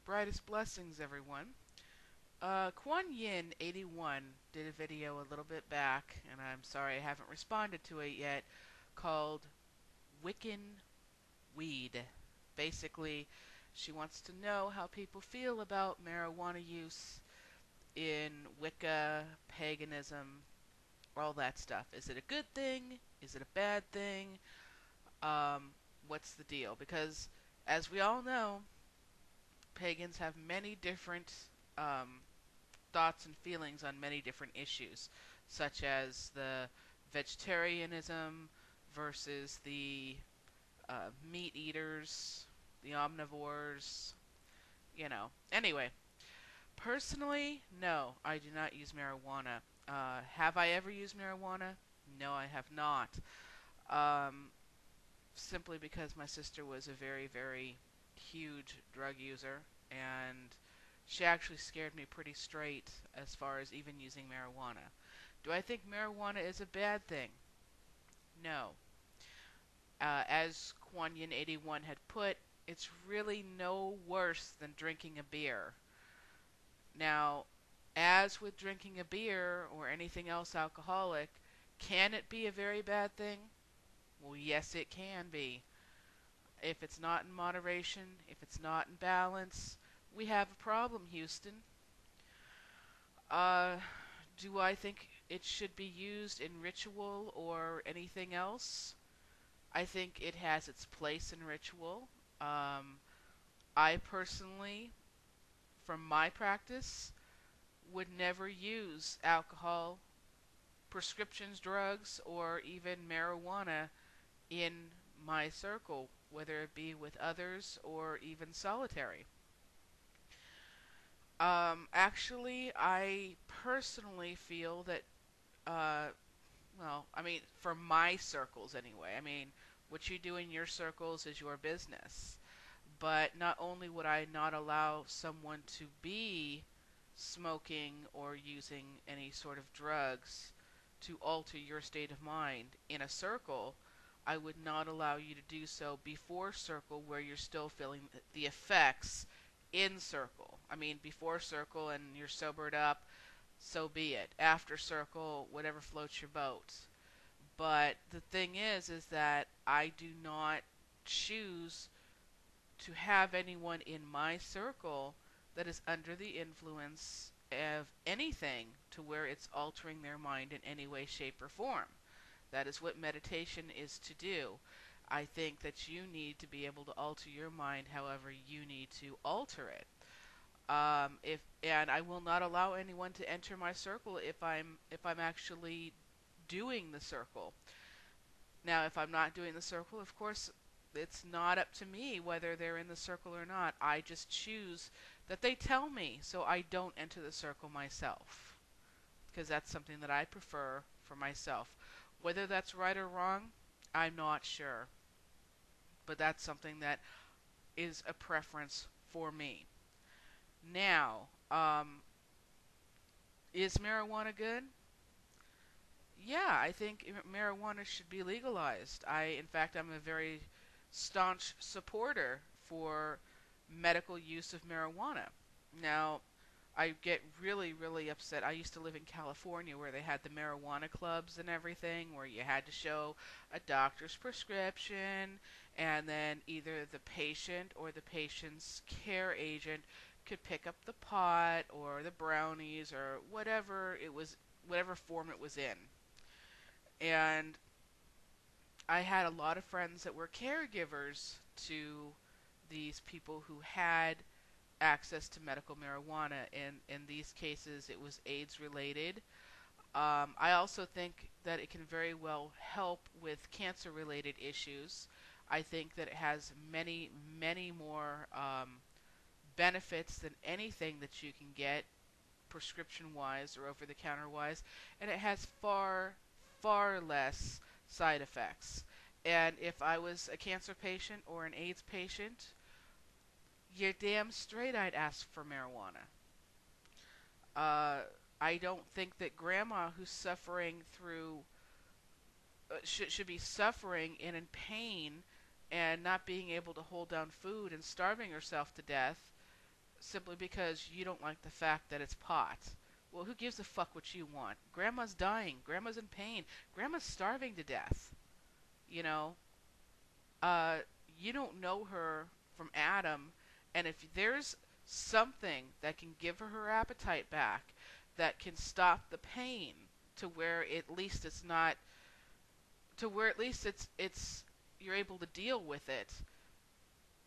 Brightest blessings, everyone. Kuan Yin 81 did a video a little bit back, and I'm sorry I haven't responded to it yet, called Wiccan Weed. Basically, she wants to know how people feel about marijuana use in Wicca, paganism, all that stuff. Is it a good thing? Is it a bad thing? What's the deal? Because, as we all know, pagans have many different thoughts and feelings on many different issues, such as the vegetarianism versus the meat eaters, the omnivores, Anyway, personally, no, I do not use marijuana. Have I ever used marijuana? No, I have not. Um, Simply because my sister was a very, very huge drug user, and she actually scared me pretty straight as far as even using marijuana. Do I think marijuana is a bad thing? No. As Kuan Yin 81 had put, it's really no worse than drinking a beer. Now, as with drinking a beer or anything else alcoholic, can it be a very bad thing? Well, yes, it can be. If it's not in moderation, if it's not in balance, we have a problem, Houston. Uh, do I think it should be used in ritual or anything else? I think it has its place in ritual. Um, I personally, from my practice, would never use alcohol, prescriptions, drugs, or even marijuana in my circle, whether it be with others or even solitary. Actually, I personally feel that, uh, for my circles anyway, what you do in your circles is your business. But not only would I not allow someone to be smoking or using any sort of drugs to alter your state of mind in a circle, I would not allow you to do so before circle where you're still feeling the effects in circle. Before circle and you're sobered up, so be it. After circle, whatever floats your boat. But the thing is that I do not choose to have anyone in my circle that is under the influence of anything to where it's altering their mind in any way, shape, or form. That is what meditation is to do. I think that you need to be able to alter your mind however you need to alter it. If and I will not allow anyone to enter my circle if I'm actually doing the circle. Now, if I'm not doing the circle, of course, it's not up to me whether they're in the circle or not. I just choose that they tell me so I don't enter the circle myself. Because that's something that I prefer for myself. Whether that's right or wrong, I'm not sure. But that's something that is a preference for me. Now, is marijuana good? Yeah, I think marijuana should be legalized. In fact, I'm a very staunch supporter for medical use of marijuana. Now, I get really, really upset. I used to live in California where they had the marijuana clubs and everything, where you had to show a doctor's prescription, and then either the patient or the patient's care agent could pick up the pot or the brownies or whatever form it was in. And I had a lot of friends that were caregivers to these people who had access to medical marijuana. In these cases, it was AIDS related. I also think that it can very well help with cancer related issues. I think that it has many, many more benefits than anything that you can get prescription wise or over the counter wise, and it has far, far less side effects. And if I was a cancer patient or an AIDS patient, you're damn straight I'd ask for marijuana. I don't think that grandma who's suffering through should be suffering and in pain and not being able to hold down food and starving herself to death simply because you don't like the fact that it's pot. Well, who gives a fuck what you want? Grandma's dying. Grandma's in pain. Grandma's starving to death. You know, uh, you don't know her from Adam, and if there's something that can give her her appetite back, that can stop the pain to where at least it's not, to where at least it's you're able to deal with it,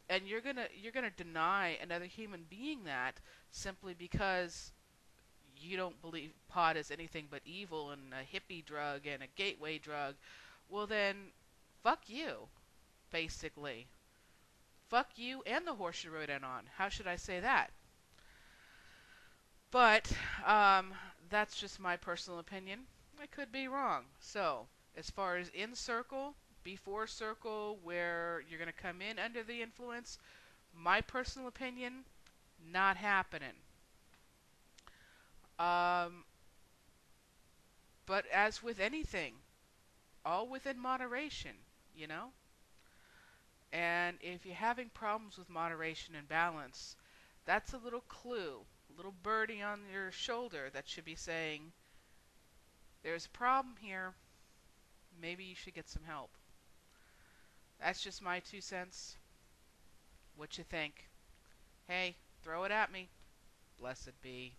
and you're gonna deny another human being that simply because you don't believe pot is anything but evil and a hippie drug and a gateway drug, well then, fuck you, basically. Fuck you and the horse you rode in on. How should I say that? But that's just my personal opinion. I could be wrong. So, as far as in circle, before circle, where you're going to come in under the influence, my personal opinion, not happening. Um, but as with anything, all within moderation, you know? And if you're having problems with moderation and balance, that's a little clue, a little birdie on your shoulder that should be saying, there's a problem here. Maybe you should get some help. That's just my 2 cents. What you think? Hey, throw it at me. Blessed be.